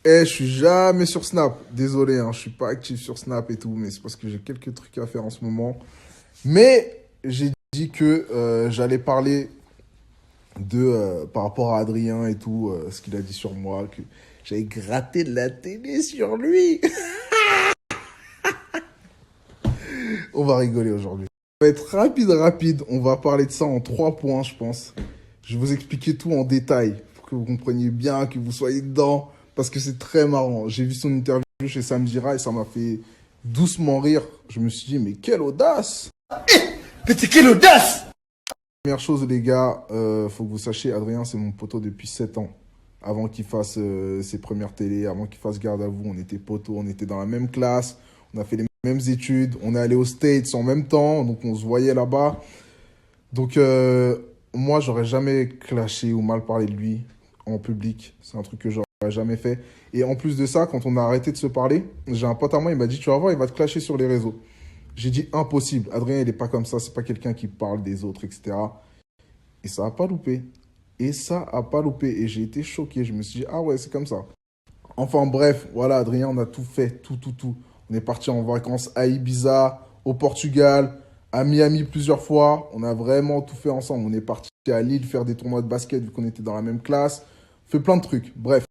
Eh, je suis jamais sur Snap. Désolé, hein, je suis pas actif sur Snap et tout, mais c'est parce que j'ai quelques trucs à faire en ce moment. Mais j'ai dit que j'allais parler par rapport à Adrien et tout, ce qu'il a dit sur moi, que j'avais gratté de la télé sur lui. On va rigoler aujourd'hui. Ça va être rapide. On va parler de ça en 3 points, je pense. Je vais vous expliquer tout en détail pour que vous compreniez bien, que vous soyez dedans, parce que c'est très marrant. J'ai vu son interview chez Samdira et ça m'a fait doucement rire. Je me suis dit, mais quelle audace! Putain, quelle audace! Première chose, les gars, faut que vous sachiez, Adrien, c'est mon poteau depuis 7 ans. Avant qu'il fasse ses premières télés, avant qu'il fasse garde à vous, on était poteaux, on était dans la même classe, on a fait les mêmes études, on est allé aux States en même temps, donc on se voyait là-bas. Donc, moi, j'aurais jamais clashé ou mal parlé de lui en public. C'est un truc que j'aurais jamais fait. Et en plus de ça, quand on a arrêté de se parler, j'ai un pote à moi, il m'a dit, tu vas voir, il va te clasher sur les réseaux. J'ai dit, impossible. Adrien, il est pas comme ça. C'est pas quelqu'un qui parle des autres, etc. Et ça a pas loupé. Et ça a pas loupé. Et j'ai été choqué. Je me suis dit, ah ouais, c'est comme ça. Enfin bref, voilà, Adrien, on a tout fait, tout. On est parti en vacances à Ibiza, au Portugal, à Miami plusieurs fois. On a vraiment tout fait ensemble. On est parti à Lille faire des tournois de basket vu qu'on était dans la même classe. On fait plein de trucs. Bref.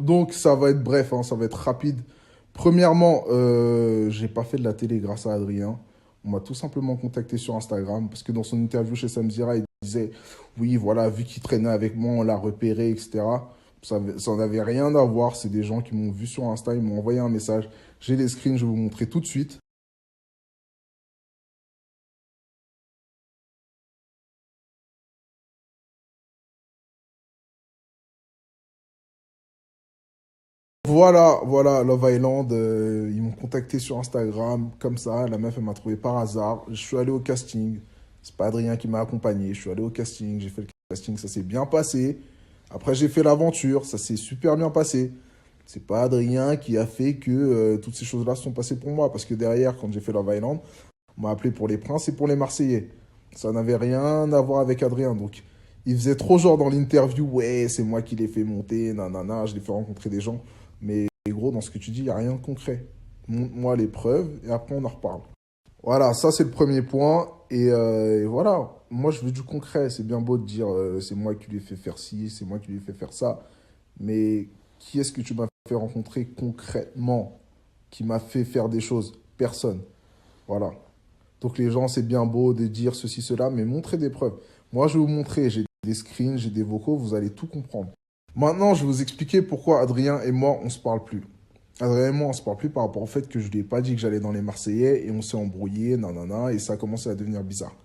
Donc ça va être bref, hein, ça va être rapide. Premièrement, j'ai pas fait de la télé grâce à Adrien. On m'a tout simplement contacté sur Instagram parce que dans son interview chez Samzira, il disait oui, voilà, vu qu'il traînait avec moi, on l'a repéré, etc. Ça n'avait rien à voir. C'est des gens qui m'ont vu sur Insta, ils m'ont envoyé un message. J'ai les screens, je vais vous montrer tout de suite. Voilà, Love Island. Ils m'ont contacté sur Instagram, comme ça. La meuf, elle m'a trouvé par hasard. Je suis allé au casting. C'est pas Adrien qui m'a accompagné. Je suis allé au casting, j'ai fait le casting, ça s'est bien passé. Après, j'ai fait l'aventure, ça s'est super bien passé. C'est pas Adrien qui a fait que toutes ces choses-là se sont passées pour moi. Parce que derrière, quand j'ai fait Love Island, on m'a appelé pour les Princes et pour les Marseillais. Ça n'avait rien à voir avec Adrien. Donc, il faisait trop genre dans l'interview, ouais, c'est moi qui l'ai fait monter, nanana, je l'ai fait rencontrer des gens. Mais gros, dans ce que tu dis, il n'y a rien de concret. Montre-moi les preuves et après on en reparle. Voilà, ça c'est le premier point. Et voilà, moi je veux du concret. C'est bien beau de dire c'est moi qui lui ai fait faire ci, c'est moi qui lui ai fait faire ça. Mais qui est-ce que tu m'as fait rencontrer concrètement? Qui m'a fait faire des choses? Personne. Voilà. Donc les gens, c'est bien beau de dire ceci, cela, mais montrez des preuves. Moi, je vais vous montrer, j'ai des screens, j'ai des vocaux, vous allez tout comprendre. Maintenant, je vais vous expliquer pourquoi Adrien et moi, on se parle plus. Adrien et moi, on se parle plus par rapport au fait que je lui ai pas dit que j'allais dans les Marseillais et on s'est embrouillé, nanana, et ça a commencé à devenir bizarre.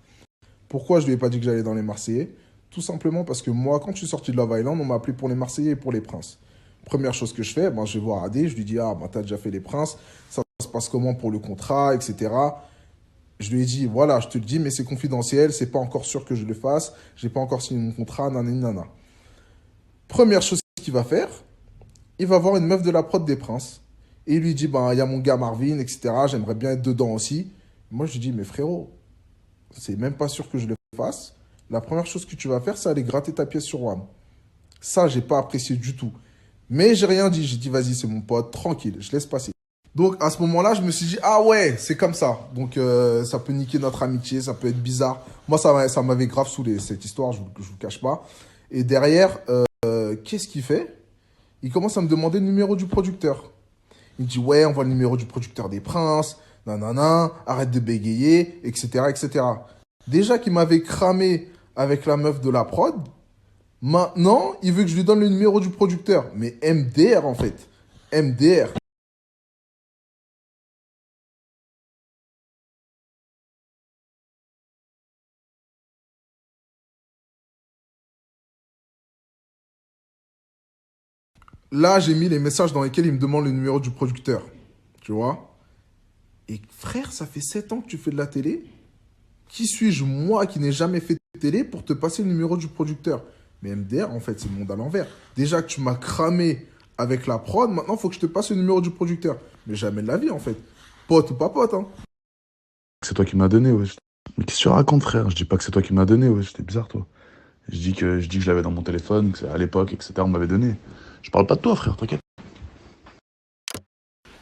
Pourquoi je lui ai pas dit que j'allais dans les Marseillais? Tout simplement parce que moi, quand je suis sorti de Love Island, on m'a appelé pour les Marseillais et pour les Princes. Première chose que je fais, ben, je vais voir Adé, je lui dis, ah, ben, t'as déjà fait les Princes, ça se passe comment pour le contrat, etc. Je lui ai dit, voilà, je te le dis, mais c'est confidentiel, c'est pas encore sûr que je le fasse, j'ai pas encore signé mon contrat, nanana. Première chose qu'il va faire, il va voir une meuf de la prod des Princes. Et il lui dit, ben, il y a mon gars Marvin, etc. J'aimerais bien être dedans aussi. Moi, je lui dis, mais frérot, c'est même pas sûr que je le fasse. La première chose que tu vas faire, c'est aller gratter ta pièce sur WAM. Ça, j'ai pas apprécié du tout. Mais j'ai rien dit. J'ai dit, vas-y, c'est mon pote, tranquille, je laisse passer. Donc à ce moment-là, je me suis dit, ah ouais, c'est comme ça. Donc ça peut niquer notre amitié, ça peut être bizarre. Moi, ça m'avait grave saoulé, cette histoire, je vous le cache pas. Et derrière, qu'est-ce qu'il fait? Il commence à me demander le numéro du producteur. Il me dit, ouais, on voit le numéro du producteur des Princes, nanana, arrête de bégayer, etc., etc. Déjà qu'il m'avait cramé avec la meuf de la prod, maintenant, il veut que je lui donne le numéro du producteur. Mais MDR, en fait. MDR. Là, j'ai mis les messages dans lesquels il me demande le numéro du producteur. Tu vois? Et frère, ça fait 7 ans que tu fais de la télé. Qui suis-je, moi, qui n'ai jamais fait de télé, pour te passer le numéro du producteur? Mais MDR, en fait, c'est le monde à l'envers. Déjà que tu m'as cramé avec la prod, maintenant, il faut que je te passe le numéro du producteur. Mais jamais de la vie, en fait. Pote ou pas pote, hein. C'est toi qui m'as donné, wesh. Mais qu'est-ce que tu racontes, frère? Je dis pas que c'est toi qui m'as donné, wesh. C'était bizarre, toi. Je dis que je l'avais dans mon téléphone, que c'est à l'époque, etc. On m'avait donné. Je parle pas de toi, frère, t'inquiète.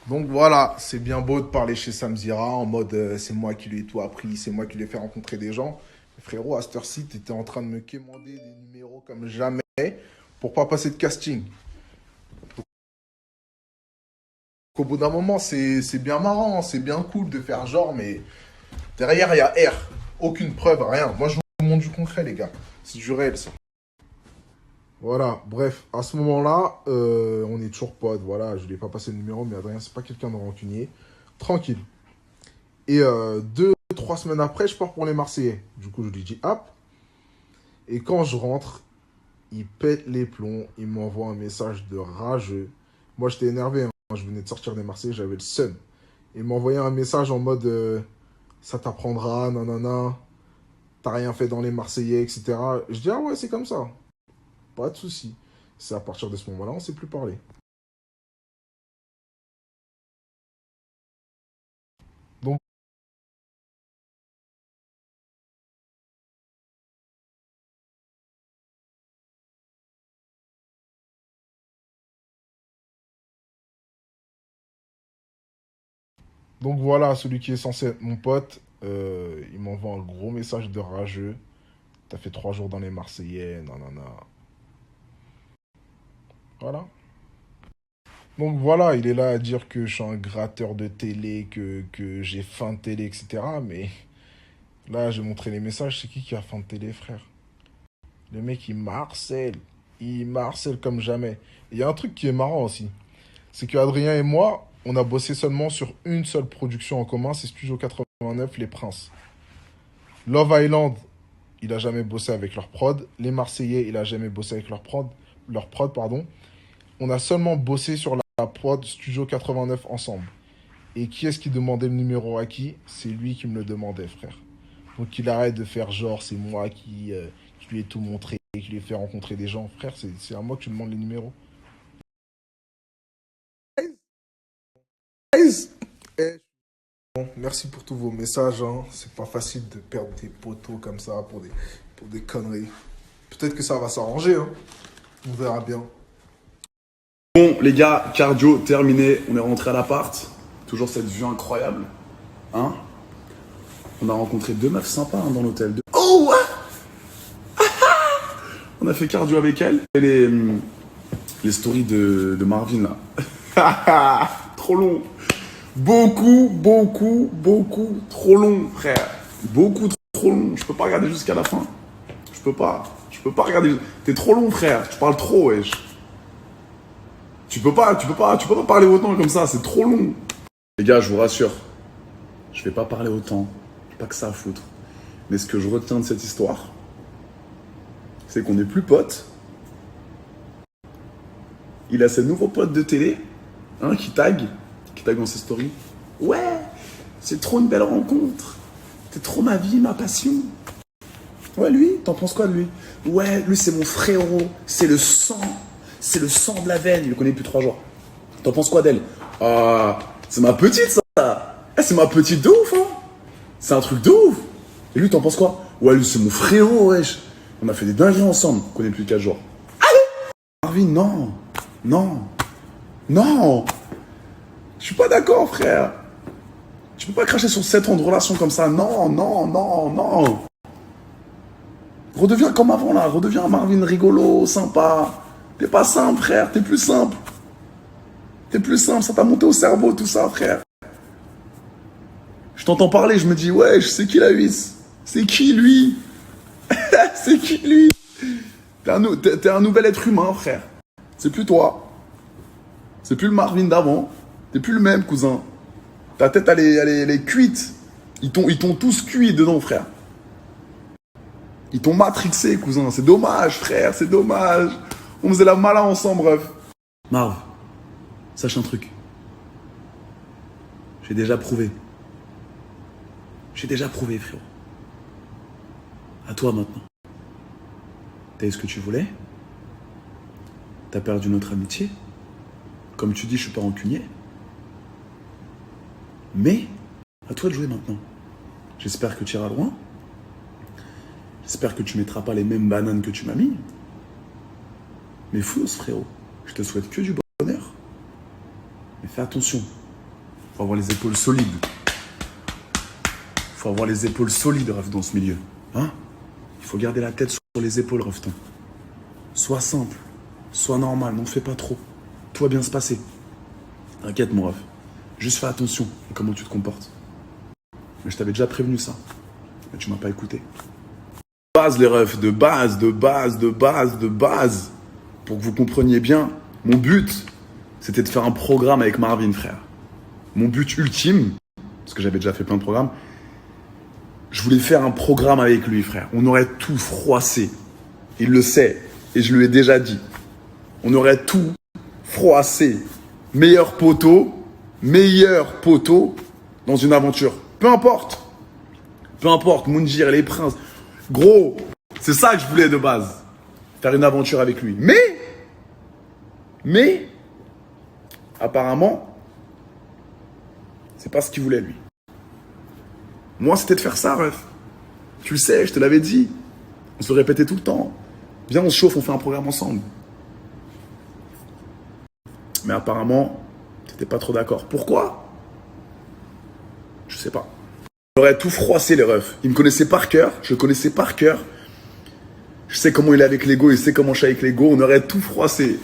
Donc voilà, c'est bien beau de parler chez Samzira en mode c'est moi qui lui ai tout appris, c'est moi qui lui ai fait rencontrer des gens. Mais frérot, à cette heure-ci, t'étais en train de me quémander des numéros comme jamais pour pas passer de casting. Au bout d'un moment, c'est bien marrant, c'est bien cool de faire genre, mais derrière, il y a R. Aucune preuve, rien. Moi, je vous montre du concret, les gars. C'est du réel, ça. Voilà, bref, à ce moment-là, on est toujours potes, voilà, je lui ai pas passé le numéro, mais Adrien, c'est pas quelqu'un de rancunier. Tranquille. Et 2, 3 semaines après, je pars pour les Marseillais. Du coup, je lui dis hop. Et quand je rentre, il pète les plombs, il m'envoie un message de rageux. Moi, j'étais énervé, hein. Je venais de sortir des Marseillais, j'avais le seum. Il m'a envoyé un message en mode ça t'apprendra, nanana, t'as rien fait dans les Marseillais, etc. Je dis ah ouais, c'est comme ça. Pas de souci. C'est à partir de ce moment-là, on ne s'est plus parlé. Donc, donc voilà, celui qui est censé être mon pote, il m'envoie un gros message de rageux. T'as fait 3 jours dans les Marseillais, nanana. Voilà. Donc voilà, il est là à dire que je suis un gratteur de télé, que j'ai faim de télé, etc. Mais là, j'ai montré les messages. C'est qui a faim de télé, frère? Le mec, il marcelle. Il marcelle comme jamais. Il y a un truc qui est marrant aussi. C'est que Adrien et moi, on a bossé seulement sur une seule production en commun, c'est Studio 89, Les Princes. Love Island, il a jamais bossé avec leur prod. Les Marseillais, il a jamais bossé avec leur prod, pardon. On a seulement bossé sur la prod Studio 89 ensemble. Et qui est-ce qui demandait le numéro à qui? C'est lui qui me le demandait, frère. Donc il arrête de faire genre, c'est moi qui lui ai tout montré, qui lui ai fait rencontrer des gens. Frère, c'est à moi que tu demandes les numéros. Guys, merci pour tous vos messages, hein. C'est pas facile de perdre des potos comme ça pour des conneries. Peut-être que ça va s'arranger, hein. On verra bien. Bon, les gars, cardio terminé. On est rentré à l'appart. Toujours cette vue incroyable. Hein? On a rencontré 2 meufs sympas dans l'hôtel. Oh! On a fait cardio avec elles. Et les stories de Marvin, là. Trop long. Beaucoup trop long, frère. Beaucoup trop long. Je peux pas regarder jusqu'à la fin. Je peux pas regarder. T'es trop long, frère. Tu parles trop, wesh. Tu peux pas parler autant comme ça. C'est trop long. Les gars, je vous rassure. Je vais pas parler autant. J'ai pas que ça à foutre. Mais ce que je retiens de cette histoire, c'est qu'on n'est plus potes. Il a ses nouveaux potes de télé, hein, qui tag dans ses stories. Ouais, c'est trop une belle rencontre. T'es trop ma vie, ma passion. Ouais, lui, t'en penses quoi de lui? Ouais, lui c'est mon frérot, c'est le sang de la veine. Il le connaît depuis 3 jours. T'en penses quoi d'elle? Ah, c'est ma petite ça. Eh, c'est ma petite de ouf, hein. C'est un truc de ouf. Et lui, t'en penses quoi? Ouais, lui c'est mon frérot, wesh. On a fait des dingueries ensemble. On connaît plus de 4 jours. Allez, Marvin, non. Je suis pas d'accord, frère. Tu peux pas cracher sur 7 ans de relation comme ça. Non. Redeviens comme avant, là. Redeviens un Marvin rigolo, sympa. T'es pas simple, frère. T'es plus simple. Ça t'a monté au cerveau, tout ça, frère. Je t'entends parler, je me dis, ouais, c'est qui la huisse? C'est qui, lui? C'est qui, lui? T'es un nouvel être humain, frère. C'est plus toi. C'est plus le Marvin d'avant. T'es plus le même, cousin. Ta tête, elle est cuite. Ils t'ont tous cuit dedans, frère. Ils t'ont matrixé, cousin. C'est dommage, frère, c'est dommage. On faisait la malin ensemble, bref. Marv, sache un truc. J'ai déjà prouvé, frérot. À toi, maintenant. T'as eu ce que tu voulais. T'as perdu notre amitié. Comme tu dis, je suis pas rancunier. Mais, à toi de jouer maintenant. J'espère que tu iras loin. J'espère que tu mettras pas les mêmes bananes que tu m'as mis. Mais fonce, frérot. Je te souhaite que du bonheur. Mais fais attention. Faut avoir les épaules solides. Faut avoir les épaules solides, ref, dans ce milieu. Hein? Il faut garder la tête sur les épaules, refton. Sois simple, sois normal, n'en fais pas trop. Tout va bien se passer. T'inquiète, mon ref. Juste fais attention à comment tu te comportes. Mais je t'avais déjà prévenu ça. Mais tu m'as pas écouté. Base, les refs, de base. Pour que vous compreniez bien, mon but, c'était de faire un programme avec Marvin, frère. Mon but ultime, parce que j'avais déjà fait plein de programmes, je voulais faire un programme avec lui, frère. On aurait tout froissé. Il le sait. Et je lui ai déjà dit. On aurait tout froissé. Meilleur poteau dans une aventure. Peu importe, Mounjir, les princes. Gros, c'est ça que je voulais de base. Faire une aventure avec lui. Mais, apparemment, c'est pas ce qu'il voulait, lui. Moi, c'était de faire ça, ref. Tu le sais, je te l'avais dit. On se le répétait tout le temps. Viens, on se chauffe, on fait un programme ensemble. Mais apparemment, t'étais pas trop d'accord. Pourquoi? Je sais pas. Il aurait tout froissé, les refs. Il me connaissait par cœur. Je le connaissais par cœur. Je sais comment il est avec l'ego. Il sait comment je suis avec l'ego. On aurait tout froissé.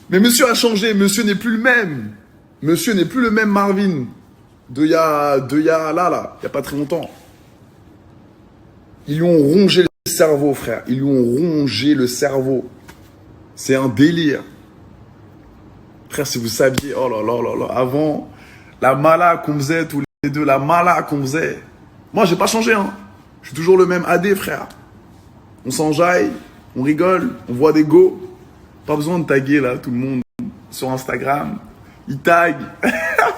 Mais monsieur a changé. Monsieur n'est plus le même. Monsieur n'est plus le même Marvin. Il y a pas très longtemps. Ils lui ont rongé le cerveau, frère. Ils lui ont rongé le cerveau. C'est un délire. Frère, si vous saviez, oh là là là là, avant, la mala qu'on faisait tous les deux, la mala qu'on faisait. Moi, j'ai pas changé, hein. Je suis toujours le même AD, frère. On s'enjaille, on rigole, on voit des go. Pas besoin de taguer, là, tout le monde sur Instagram. Ils taguent.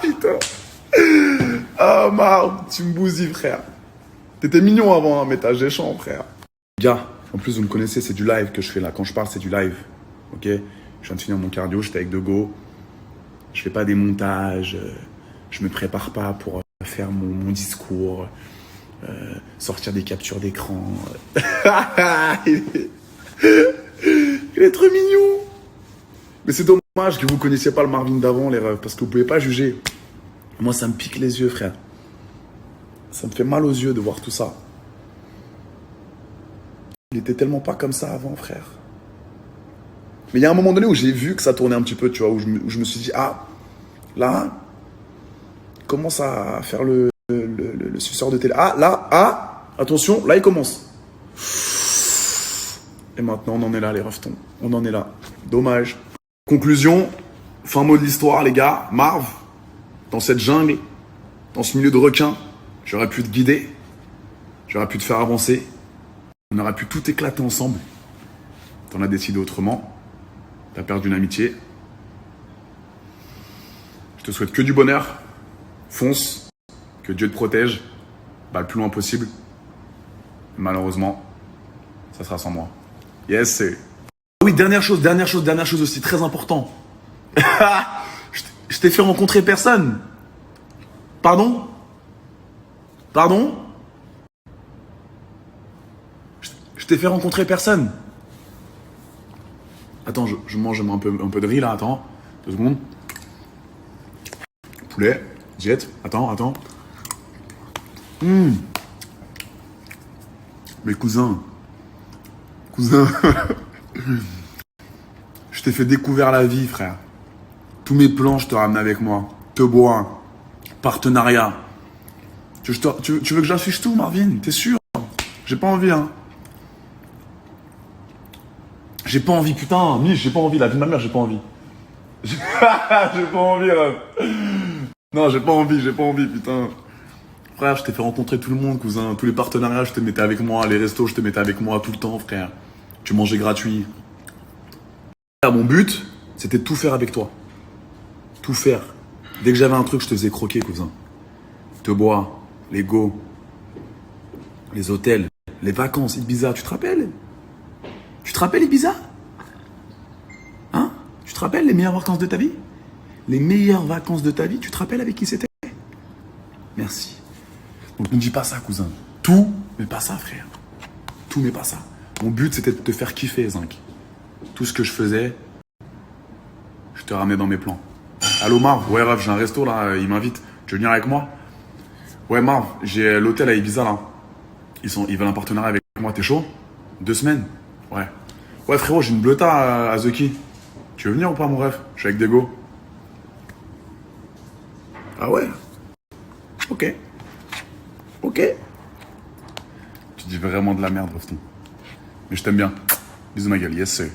Putain. Ah, Marv, tu me bousilles, frère. T'étais mignon avant, hein, mais t'as géchant, frère. Gars, en plus, vous me connaissez, c'est du live que je fais là. Quand je parle, c'est du live. Ok? Je viens de finir mon cardio, j'étais avec Dego. Je fais pas des montages. Je me prépare pas pour faire mon discours. Sortir des captures d'écran. Il est trop mignon. Mais c'est dommage que vous connaissiez pas le Marvin d'avant, les rêves, parce que vous pouvez pas juger. Moi, ça me pique les yeux, frère. Ça me fait mal aux yeux de voir tout ça. Il était tellement pas comme ça avant, frère. Mais il y a un moment donné où j'ai vu que ça tournait un petit peu, tu vois, où je me suis dit, ah, là, il commence à faire le suceur de télé. Ah, là, ah, attention, là, il commence. Et maintenant, on en est là, les reftons. On en est là. Dommage. Conclusion, fin mot de l'histoire, les gars. Marv, dans cette jungle, dans ce milieu de requins, j'aurais pu te guider. J'aurais pu te faire avancer. On aurait pu tout éclater ensemble. T'en as décidé autrement. T'as perdu une amitié. Je te souhaite que du bonheur. Fonce. Que Dieu te protège. Le plus loin possible. Malheureusement, ça sera sans moi. Yes, c'est... Oui, dernière chose aussi, très important. Je t'ai fait rencontrer personne. Pardon? Je t'ai fait rencontrer personne. Attends, je mange un peu de riz là, attends. 2 secondes. Poulet, diète, attends. Mes cousins. Je t'ai fait découvrir la vie, frère. Tous mes plans, je te ramène avec moi. Te bois, partenariat. Tu veux que j'affiche tout, Marvin? T'es sûr? J'ai pas envie, hein. J'ai pas envie, putain. Mich, j'ai pas envie. La vie de ma mère, j'ai pas envie. J'ai pas envie, là. Non, j'ai pas envie, putain. Frère, je t'ai fait rencontrer tout le monde, cousin. Tous les partenariats, je te mettais avec moi. Les restos, je te mettais avec moi tout le temps, frère. Tu mangeais gratuit. Mon but, c'était de tout faire avec toi. Tout faire. Dès que j'avais un truc, je te faisais croquer, cousin. Te bois, les go, les hôtels, les vacances, Ibiza. Tu te rappelles? Tu te rappelles Ibiza? Hein? Tu te rappelles les meilleures vacances de ta vie? Les meilleures vacances de ta vie, tu te rappelles avec qui c'était? Merci. Donc ne dis pas ça, cousin. Tout, mais pas ça, frère. Tout, mais pas ça. Mon but, c'était de te faire kiffer, Zinc. Tout ce que je faisais, je te ramenais dans mes plans. Allô Marv, ouais Rav, j'ai un resto là, il m'invite. Tu veux venir avec moi? Ouais Marv, j'ai l'hôtel à Ibiza là. Ils veulent un partenariat avec moi, t'es chaud? 2 semaines? Ouais. Ouais frérot, j'ai une bleuta à The Key. Tu veux venir ou pas mon ref? Je suis avec Dego. Ah ouais? Ok. Ok. Tu dis vraiment de la merde, Rafton. Mais je t'aime bien. Bisous ma gueule, yes sir.